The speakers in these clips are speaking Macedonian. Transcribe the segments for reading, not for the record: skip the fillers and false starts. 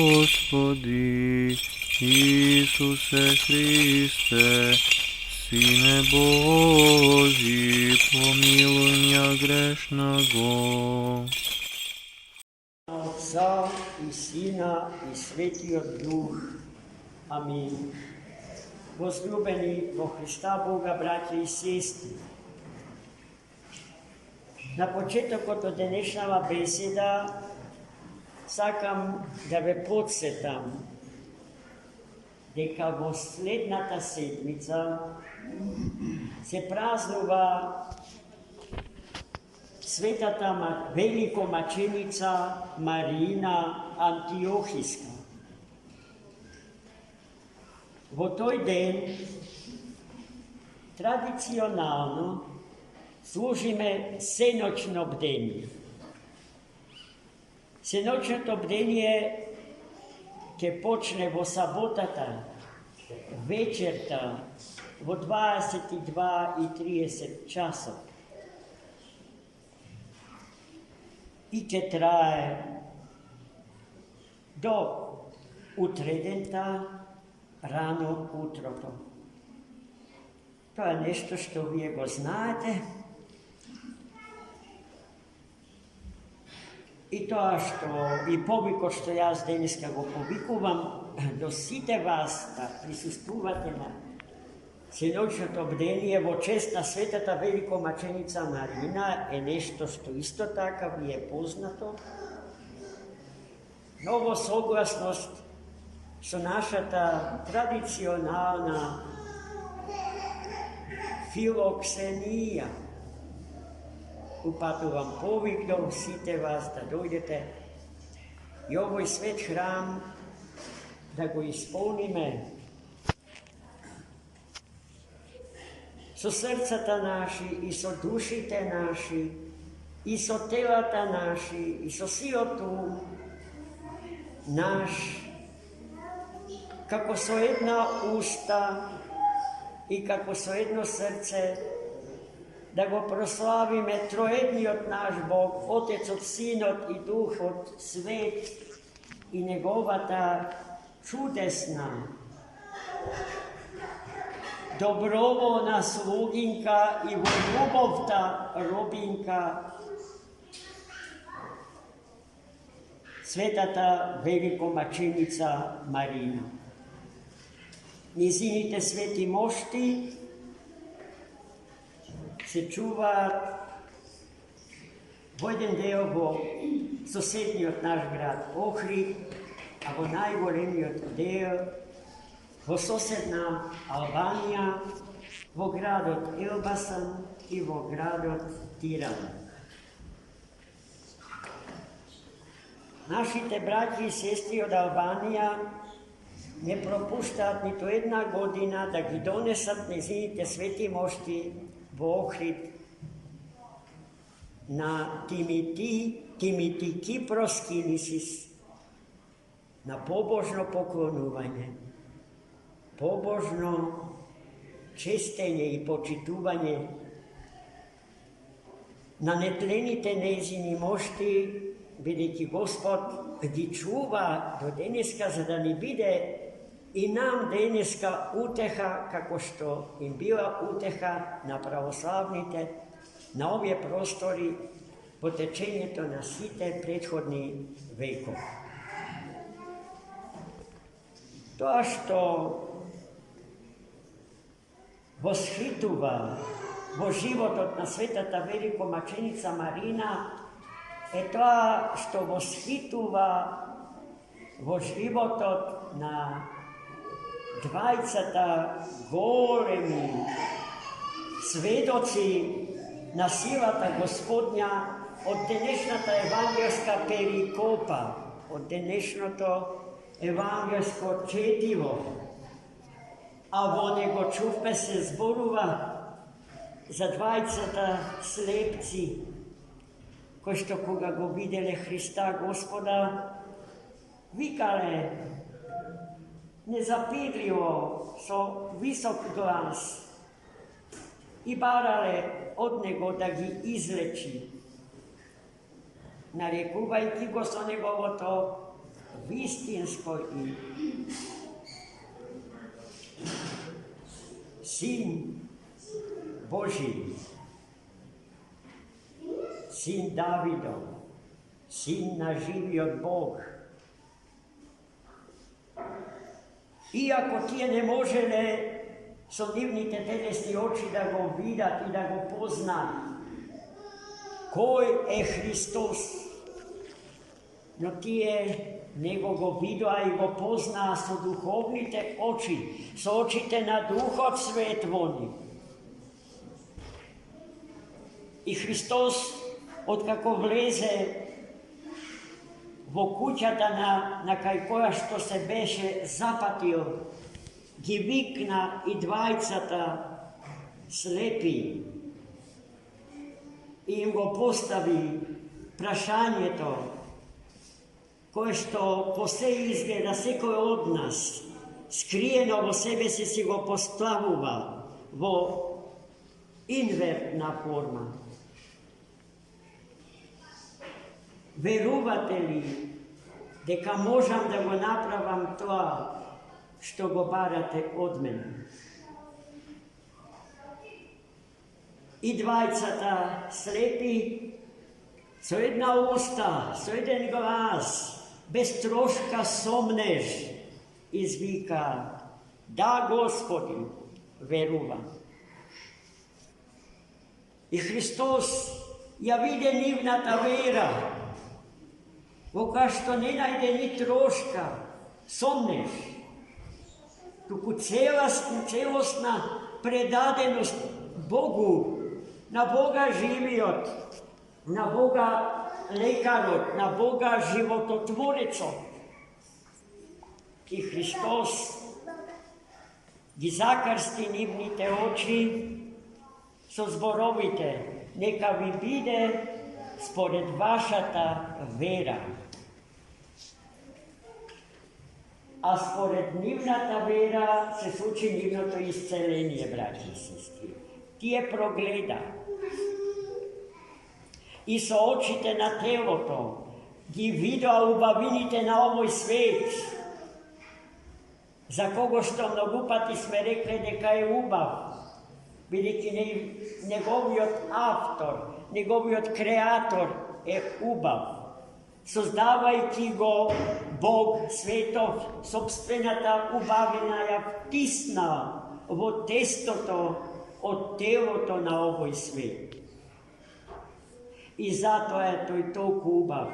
Господи Ісусе Христе, Сине Божий, помилуй меня грешного. Отца и Сина и Светлия Дух. Амин. Возлюбени во Христа Бога, братя и сестри, на почеток от денешната беседа сакам да ве подсетам дека во следната седмица се празнува светата великомаченица Марина Антиохиска. Во тој ден традиционално служиме сеночно бдение. Сеночното бдение ќе почне во саботата, вечерта, во 22:30 часот. И ќе трае до утредента, рано утрото. Тоа е нешто што вие го знаете. И тоа што и повикот што јас денеска го повикувам до сите вас да присуствувате на сеночното бдение во чест на светата великомаченица Марина е нешто што исто така ви е познато, но во согласност со нашата традиционална филоксенија. Упатувам повик до сите вас да дојдете и овој свет храм да го исполниме со срцата наши и со душите наши и со телата наши и со сиот ум наш, како со една уста и како со едно срце да го прославиме троедниот наш Бог, Отецот, Синот и Духот Свет и неговата чудесна, доброволна слугинка и во љубовта робинка, светата великомаченица Марина. Низините свети мошти се чуваат во еден дел во соседниот наш град Охрид, а во најголемиот дел во соседна Албанија, во градот Елбасан и во градот Тирана. Нашите браќи и сестри од Албанија не пропуштаат ниту една година да ги донесат незините свети мошти во Охрид на Тимити Кипроски Нисис, на побожно поклонување, побожно честење и почитување на нетлените незини мошти, бидејќи Господ ги чува до денеска, за да ни биде и нам денеска утеха, како што им била утеха на православните на овие простори во течењето на сите претходни векови. Тоа што восхитува во животот на светата великомаченица Марина е тоа што восхитува во животот на двајцата големи сведоци на силата Господња од денешната евангелска перикопа, од денешното евангелско четиво, а во него чувме се зборува за двајцата слепци, кои што кога го виделе Христа Господа, викале незапирливо со висок глас и барале од него да ги излечи. нарекувайки го со неговото вистинско име. Син Божий, син Давидов, син на живиот Бог. Иако тие не можеле со нивните телесни очи да го видат и да го познаат кој е Христос, но тие него го видоа и го познаа со духовните очи, со очите на Духот Свет во нив. И Христос, откако влезе во куќата на кај која што се беше запатил, ги викна и двајцата слепи и им го постави прашањето кое што по се изгледа секој од нас скриено во себе си го поставува во инвертна форма. Верувате ли дека можам да го направам тоа што го барате од мене? И двајцата слепи со една уста, со еден глас, без трошка сомнеж, извика: да, Господи, верувам. И Христос ја виде нивната вера, во која што не најде ни трошка сомнеж, туку целосна предаденост Богу, на Бога живиот, на Бога лекарот, на Бога живототворецот. И Христос ги закрсти нивните очи со зборовите: нека ви биде според вашата вера. А според нивната вера се случи нивното исцеление, браќи и сестри. Тие прогледа и со очите на телото ги видоа убавините на овој свет, за кого што многу пати сме рекле дека е убав, бидејќи неговиот автор, неговиот креатор е убав. Создавајќи го Бог светов, собствената убавина ја втисна во тестото од телото на овој свет. И затоа е тој толку убав.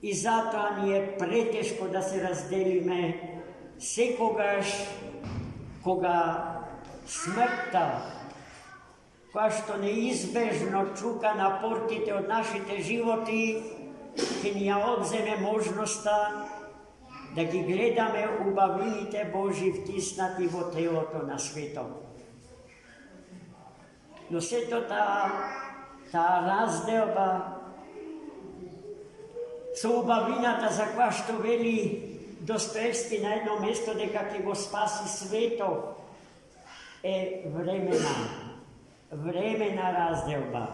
И затоа ни е претешко да се разделиме секогаш кога смртта, која што неизбежно чука на портите од нашите животи, ќе ни ја одземе можноста да ги гледаме убавините Божи втиснати во телото на светот. Но сето таа разделба со убавината за која што вели Достоевски на едно место дека ќе го спаси светот, е времена разделба.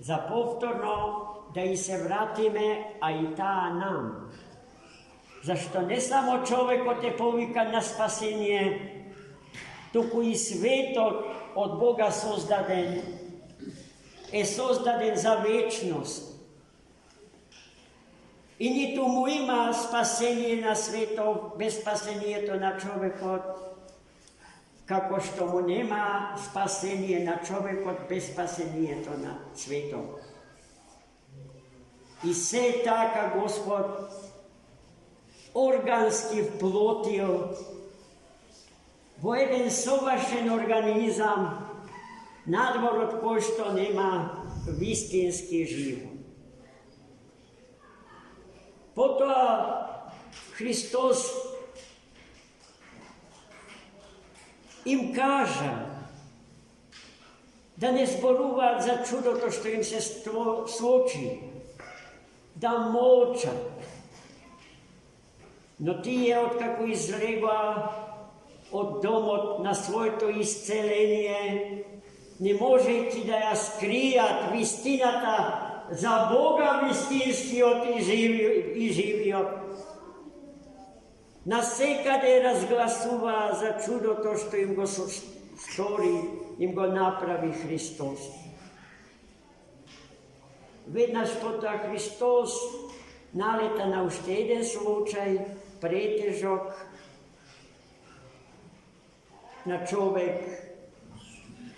За повторно да и се вратиме, а и таа нам. Зашто не само човекот е повикан на спасение, туку и светот од Бога создаден, е создаден за вечност. И ниту му има спасение на светот без спасението на човекот, како што му нема спасение на човекот без спасението на светот. И се така Господ органски вплотил во еден совршен организам, надвор од кој што нема вистински живот. Потоа Христос им кажа да не зборуваат за чудото што им се случи, да молчат. Но тие, откако излегоа од домот на своето исцеление, не можејќи да ја скријат вистината za Boga vistinskijot i živjot. Nasекаде разгласува за чудото што им го стори, им го направи Христос. Веднаш потоа Христос налета на уште еден случај, претежок на човек,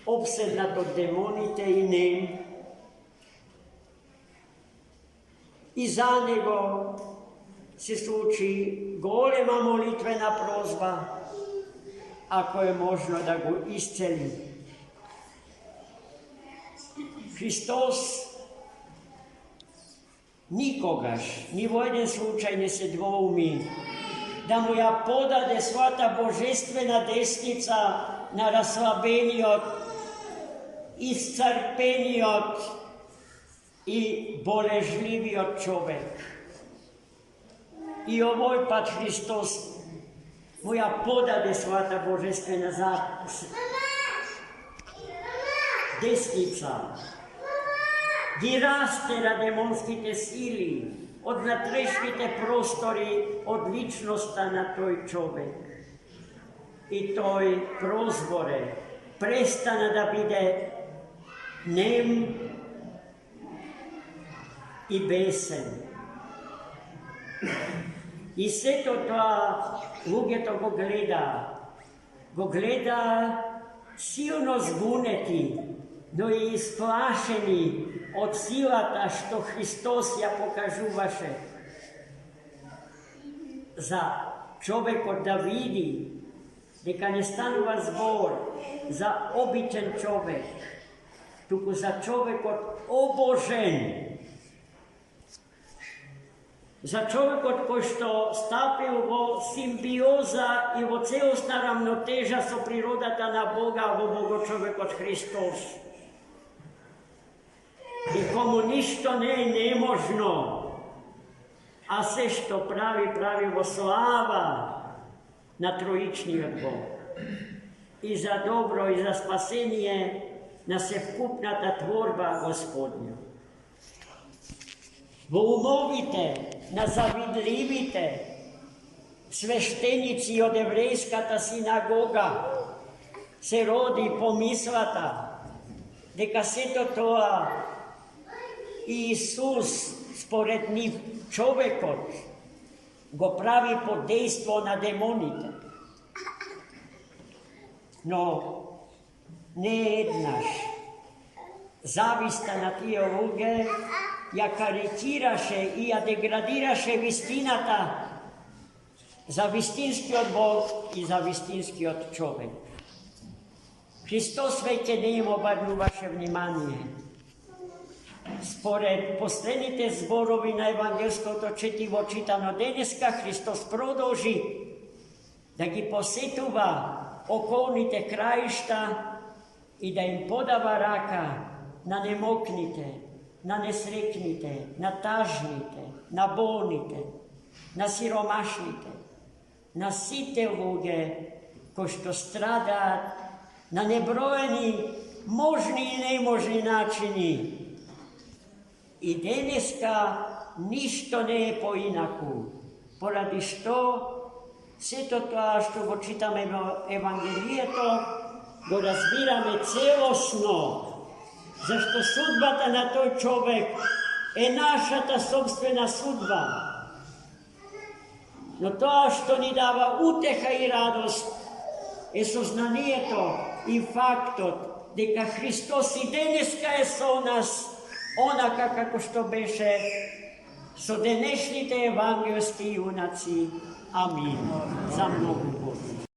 обседнат од демоните и нем. И за него се случи голема молитвена прозба, ако е можно да го исцели. Христос никогаш, ни во еден случај не се двоуми да му ја подаде својата божествена десница на расслабениот, исцрпениот и болежливиот човек. И овој пат Христос му ја подаде својата божествена десница. Ги растера демонските сили од внатрешните простори, од личноста на тој човек. И тој прозборе престана да биде нем и бесен. И сето тоа луѓето го гледа силно збунети, но и исплашени од силата што Христос ја покажуваше. За човекот да види дека не станува збор за обичен човек, туку за човекот обожен, за човекот кој што стапил во симбиоза и во целосна рамнотежа со природата на Бога во Богочовекот Христос. И кому ништо не е неможно, а се што прави во слава на троичниот Бог. И за добро и за спасение на севкупната творба Господня. Во умовите на завидливите свештеници од еврејската синагога се роди помислата дека сето тоа Иисус, според нив, човекот, го прави под дејство на демоните. Но не еднаш зависта на тие луѓе ја карикираше и ја деградираше вистината за вистинскиот Бог и за вистинскиот човек. Христос веќе не им обрнуваше внимание. Според последните зборови на евангелското четиво читано денеска, Христос продолжи да ги посетува околните краишта и да им подава рака на немокните, на несрекните, на тажните, на болните, на сиромашните, на сите луѓе кои што страдаат на неброени можни и неможни начини. И денеска ништо не е поинаку, поради што сето тоа што го читаме во Евангелието, го разбираме целосно, зашто судбата на тој човек е нашата собствена судба. Но тоа што ни дава утеха и радост е сознанието и фактот дека Христос и денеска е со нас, онака како што беше со денешните евангелски јунаци. Амин. За многу години.